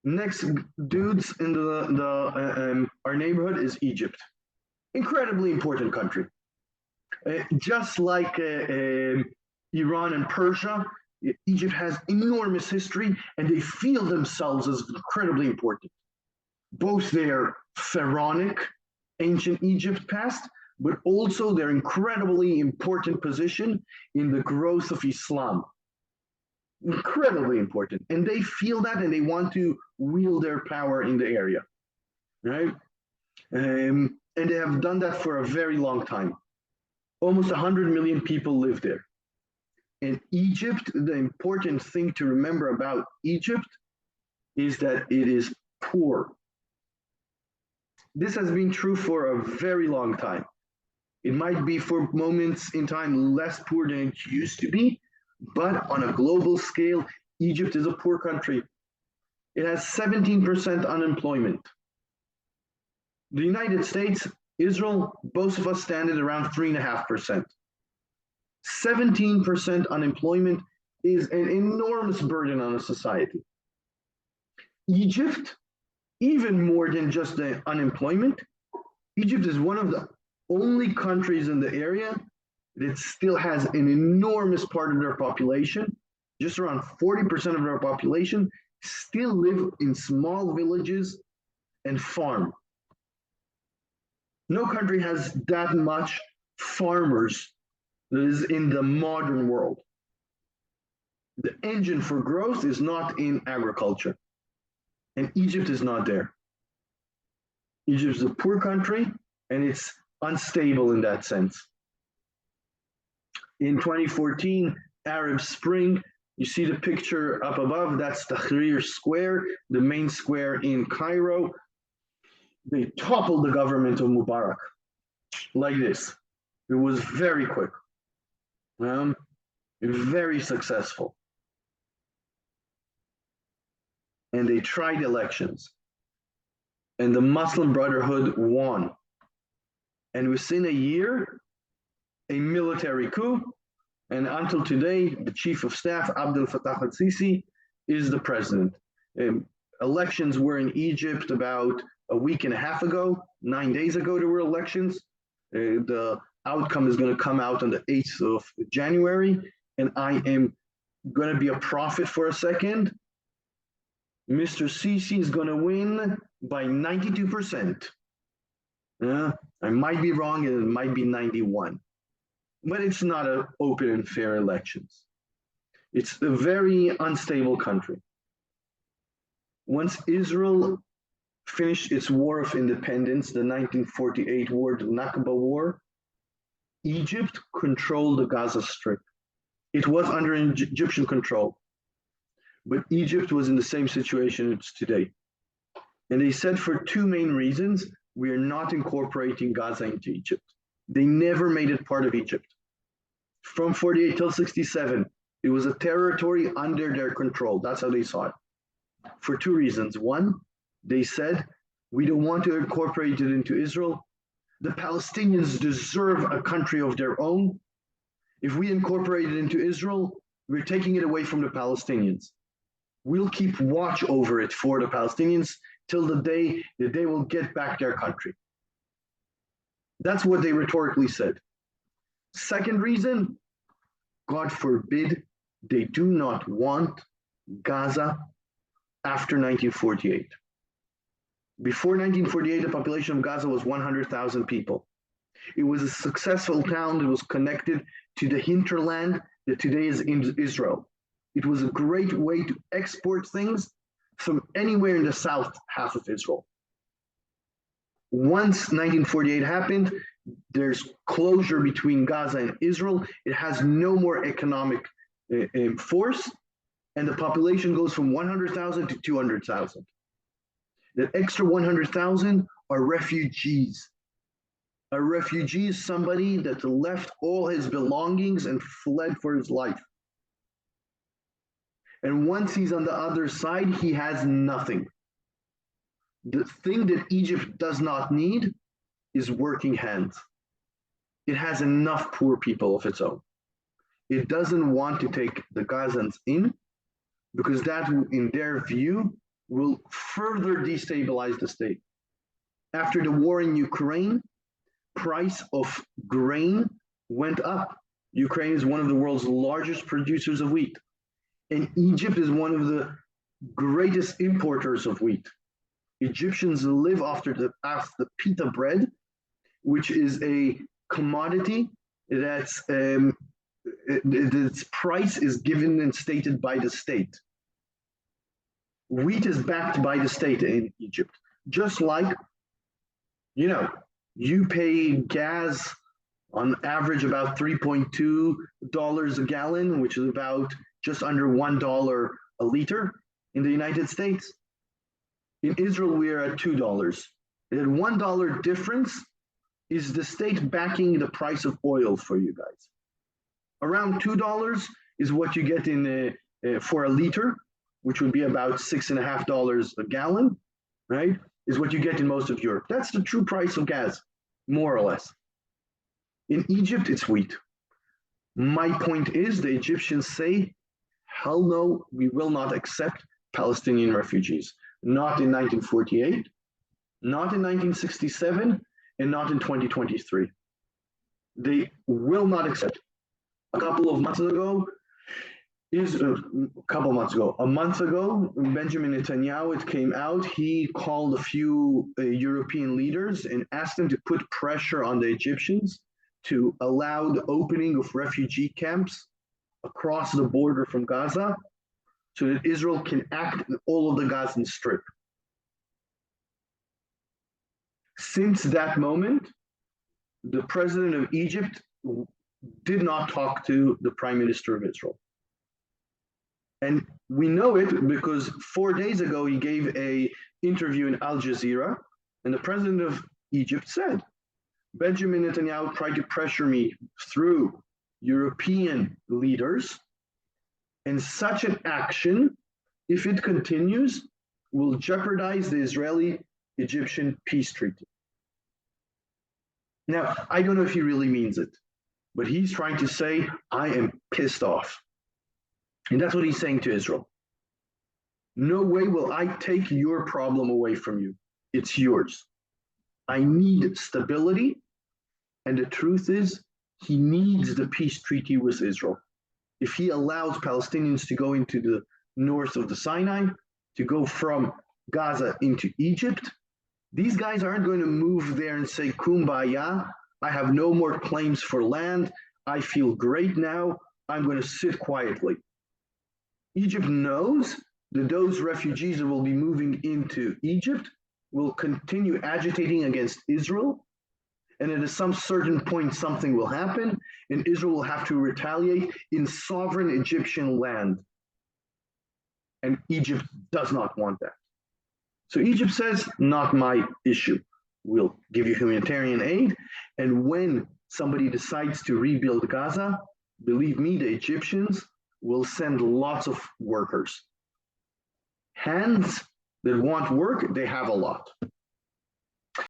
Next dudes in our neighborhood is Egypt. Incredibly important country. Just like Iran and Persia, Egypt has enormous history and they feel themselves as incredibly important. Both their pharaonic ancient Egypt past, but also their incredibly important position in the growth of Islam. Incredibly important. And they feel that and they want to wield their power in the area, right? And they have done that for a very long time. Almost 100 million people live there. In Egypt, the important thing to remember about Egypt is that it is poor. This has been true for a very long time. It might be for moments in time less poor than it used to be, but on a global scale, Egypt is a poor country. It has 17% unemployment. The United States, Israel, both of us stand at around 3.5%. 17% unemployment is an enormous burden on a society. Egypt, even more than just the unemployment, Egypt is one of the only countries in the area that still has an enormous part of their population, just around 40% of their population, still live in small villages and farm. No country has that much farmers that is in the modern world. The engine for growth is not in agriculture, and Egypt is not there. Egypt is a poor country, and it's unstable in that sense. In 2014, Arab Spring, you see the picture up above, that's Tahrir Square, the main square in Cairo. They toppled the government of Mubarak like this. It was very quick, very successful. And they tried elections. And the Muslim Brotherhood won. And within a year, a military coup, and until today, the chief of staff, Abdel Fattah al-Sisi, is the president. Elections were in Egypt about a week and a half ago. 9 days ago, there were elections. The outcome is going to come out on the 8th of January, and I am going to be a prophet for a second. Mr. Sisi is going to win by 92%. I might be wrong, and it might be 91. But it's not an open and fair elections. It's a very unstable country. Once Israel finished its war of independence, the 1948 war, the Nakba War, Egypt controlled the Gaza Strip. It was under Egyptian control, but Egypt was in the same situation it's today. And they said for two main reasons, we are not incorporating Gaza into Egypt. They never made it part of Egypt. From 48 till 67, it was a territory under their control. That's how they saw it. For two reasons. One, they said, we don't want to incorporate it into Israel. The Palestinians deserve a country of their own. If we incorporate it into Israel, we're taking it away from the Palestinians. We'll keep watch over it for the Palestinians till the day that they will get back their country. That's what they rhetorically said. Second reason, God forbid, they do not want Gaza after 1948. Before 1948, the population of Gaza was 100,000 people. It was a successful town that was connected to the hinterland that today is in Israel. It was a great way to export things from anywhere in the south half of Israel. Once 1948 happened, there's closure between Gaza and Israel. It has no more economic force, and the population goes from 100,000 to 200,000. That extra 100,000 are refugees. A refugee is somebody that left all his belongings and fled for his life. And once he's on the other side, he has nothing. The thing that Egypt does not need is working hands. It has enough poor people of its own. It doesn't want to take the Gazans in because that, in their view, will further destabilize the state. After the war in Ukraine, price of grain went up. Ukraine is one of the world's largest producers of wheat, and Egypt is one of the greatest importers of wheat. Egyptians live off the pita bread, which is a commodity that's its price is given and stated by the state. Wheat is backed by the state in Egypt, just like, you pay gas on average about $3.2 a gallon, which is about just under $1 a liter in the United States. In Israel, we are at $2. That $1 difference is the state backing the price of oil for you guys. Around $2 is what you get in for a liter, which would be about $6.50 a gallon, right? Is what you get in most of Europe. That's the true price of gas, more or less. In Egypt, it's wheat. My point is, the Egyptians say, hell no, we will not accept Palestinian refugees. Not in 1948, not in 1967, and not in 2023. They will not accept. A month ago, Benjamin Netanyahu, it came out, he called a few European leaders and asked them to put pressure on the Egyptians to allow the opening of refugee camps across the border from Gaza so that Israel can act in all of the Gazan Strip. Since that moment, the president of Egypt did not talk to the prime minister of Israel. And we know it because 4 days ago, he gave an interview in Al Jazeera, and the president of Egypt said, Benjamin Netanyahu tried to pressure me through European leaders, and such an action, if it continues, will jeopardize the Israeli-Egyptian peace treaty. Now, I don't know if he really means it, but he's trying to say, I am pissed off. And that's what he's saying to Israel. No way will I take your problem away from you. It's yours. I need stability. And the truth is, he needs the peace treaty with Israel. If he allows Palestinians to go into the north of the Sinai, to go from Gaza into Egypt, these guys aren't going to move there and say, Kumbaya, I have no more claims for land. I feel great now. I'm going to sit quietly. Egypt knows that those refugees that will be moving into Egypt will continue agitating against Israel. And at some certain point, something will happen, and Israel will have to retaliate in sovereign Egyptian land. And Egypt does not want that. So Egypt says, not my issue. We'll give you humanitarian aid. And when somebody decides to rebuild Gaza, believe me, the Egyptians will send lots of workers. Hands that want work, they have a lot.